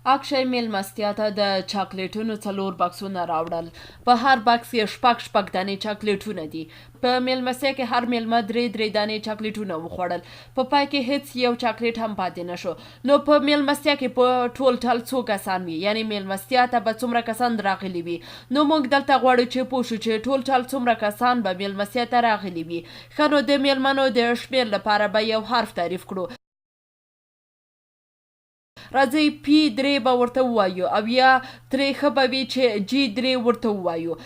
اکشی میلمستیا ته د چاکلیټونو 4 بکسونه راوړل. په هر بکس کې شپږ دانې چاکلیټونه دي. په میلمستیا کې هر میلمه درې دانې چاکلیټونه وخوړل. په پای کې هیڅ یو چاکلیټ هم پاتې نشو. نو په میلمستیا کې په ټول څو کسان وي، یعنی میلمستیا ته به څومره کسان راغلي وي. نو موږ دلته غواړو چې پوه شو چې ټول څومره کسان به میلمستیا ته راغلي وي. ښه، نو د میلمنو د شمېر لپاره به یو حرف تعریف کړو. راځئ پی 3 به ورته ووایو، او یا ترې ښه به وي چې جی 3 ورته ووایو.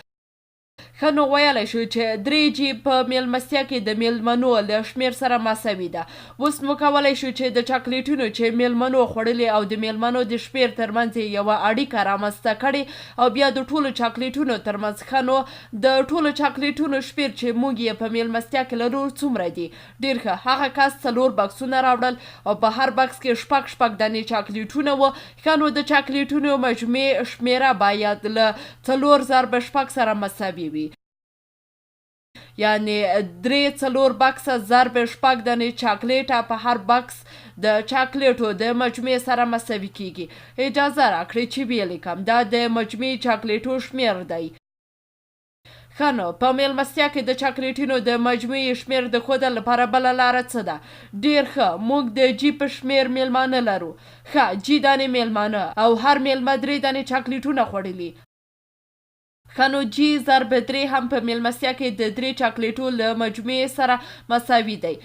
ښه، نو ویلی شو چې 3 جی په میلمستیا کې د میلمنو له شمېر سره مساوي ده. اوس مو کولی شو چې د چاکلیټونو چې میلمنو خوړلي او د میلمنو د شمېر ترمنځ یوه اړیکه رامنځته کړې او بیا د ټولو چاکلیټونو ترمنځ. ښه، نو د ټولو چاکلیټونو شمېر چې موږ یې په میلمستیا کې لرو څومره دي؟ ډېر ښه، هغه کس 4 بکسونه راوړل او په هر بکس کې شپږ دانې چاکلیټونه وو. ښه، نو د چاکلیټونو مجموعي شمېره باید له 4 ضرب شپږ سره مساوي وي، یعنی 3 بکسه ضرب شپږ دانې چاکلیټه په هر بکس د چاکلیټو د مجموعې سره مساوي کیږي. اجازه راکړئ چې ولیکم، دا د مجموعي چاکلیټو شمېر دی. ښه، نو په میلمستیا کې د چاکلیټونو د مجموعي شمېر د ښودلو لپاره بله لاره څه ده؟ ډېر ښه، موږ د جی په شمېر میلمانه لرو. ښه، جی دانې میلمانه او هر میلمه 3 دانې چاکلیټونه خوړلي. ښه، نو جی ضرب 3 هم په میلمستیا کې د 3 چاکلیټو له مجموعې سره مساوي دی.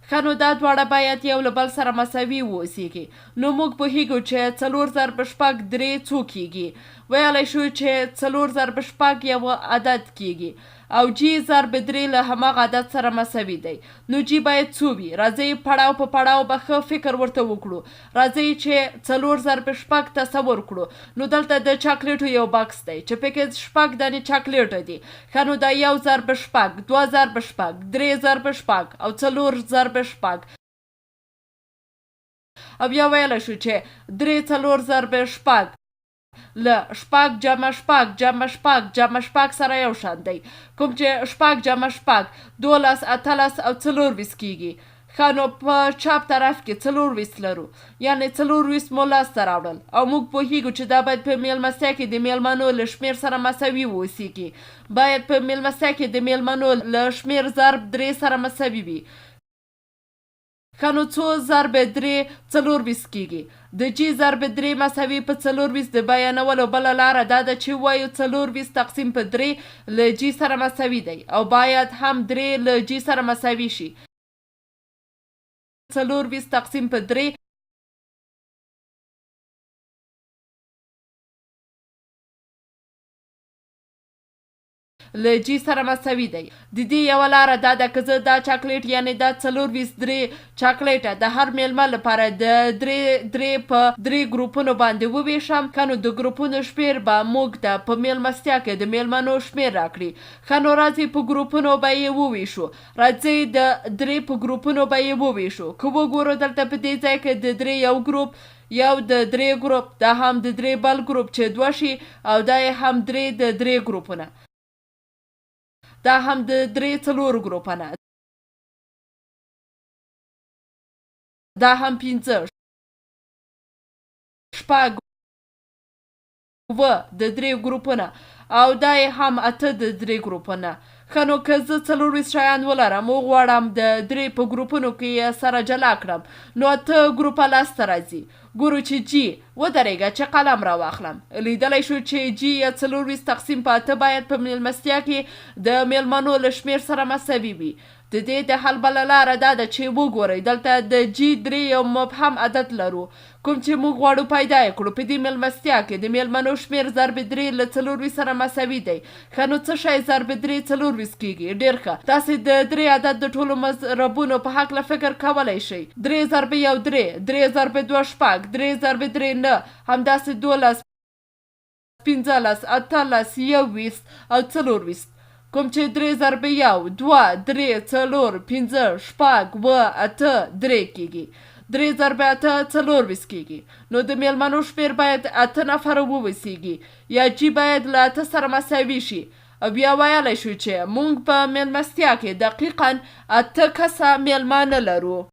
ښه، نو دا دواړه باید یو له بل سره مساوي واوسیږي. نو موږ پوهیږو چې 4 ضرب شپږ 3 څو کیږي؟ ویلی شو چې 4 ضرب شپږ یو عدد کیږي او جی ضرب 3 له هماغه عدد سره مساوي دی. نو جی باید څو وي؟ راځئ پړاو په پړاو به ښه فکر ورته وکړو. راځئ چې 4 ضرب شپږ تصور کړو. نو دلته د چاکلیټو یو بکس دی چې پکې شپږ دانې چاکلیټ دي. ښه، نو دا 1 ضرب شپږ، 2 ضرب شپږ، 3 ضرب شپږ او 4 ضرب شپږ. او بیا ویلی شو چې 3 ضرب شپږ له شپږ جمع شپږ جمع شپږ جمع شپږ سره یو شان دی، کوم چې شپږ جمع شپږ 12 18 او 24 کیږي. ښه، نو په چپ طرف کې 24 لرو، یعنی 24 مو لاسته راوړل او موږ پوهیږو چې دا باید په میلمستیا کې د میلمنو له شمېر سره مساوي واوسیږي. باید په میلمستیا کې د میلمنو له شمېر ضرب 3 سره مساوي وي. ښه، نو 2 ضرب 3 24 کیږي. د جی ضرب 3 مساوي په 24 د بیانولو بله لاره دا ده چې وایو 24 تقسیم په 3 له جی سره مساوي دی او باید هم 3 له جی سره مساوي شي. 24 تقسیم په 3 له جی سره مساوي دی. د دې یوه لاره دا ده که زه دا چاکلیټ یعنی دا 24 3 چاکلیټه د هر میلمه لپاره د 3 په 3 ګروپونو باندې وویشم، ښه، نو د ګروپونو شمېر به موږ ته په میلمستیا کې د میلمنو شمېر راکړي. ښه، نو راځئ په ګروپونو به یې وویشو. راځئ د 3 په ګروپونو به یې وویشو. که وګورو دلته په دې ځای کې د 3 یو ګروپ، یو د 3 ګروپ، دا هم د 3 بل ګروپ چې 2 شي او دا یې هم 3 د 3 ګروپونه، دا هم د 3 4 ګروپونه، دا هم 5 شپږ 7 د 3 ګروپونه او دا یې هم 8 د 3 ګروپونه. ښه، نو که زه 24 شیان ولرم وغواړم د 3 په ګروپونو کې یې سره جلا کړم، نو 8 ګروپه لاسته راځي. ګورو چې جی، ودرېږه چې قلم را واخلم. لیدلی شو چې جی یا 24 تقسیم په 8 باید په میلمستیا کې د میلمنو له شمېر سره مساوي وي. د دې د حل بله لاره دا ده چې وګورئ دلته د جی 3 یو مبهم عدد لرو، کوم چې موږ غواړو پیدا یې کړو. په دې میلمستیا کې د میلمنو شمېر ضرب 3 له 24 سره مساوي دی. ښه، نو څه شی ضرب 3 24 کیږي؟ ډېر ښه، تاسې د 3 عدد د ټولو مضربونو په هکله فکر کولی شئ. 3 ضرب 1 3، 3 ضرب 2 شپږ، 3 ضرب 3 9، همداسې 12 15 18 21 او 24، کوم چې 3 ضرب 1 2 3 4 5 شپږ 7 8 3 کیږي. 3 ضرب 8 24 کیږي. نو د میلمنو شمېر باید 8 نفره واوسیږي، یا جی باید له 8 سره مساوي شي بیا ویلی شو چې موږ په میلمستیا کې دقیقا 8 کسه میلمانه لرو.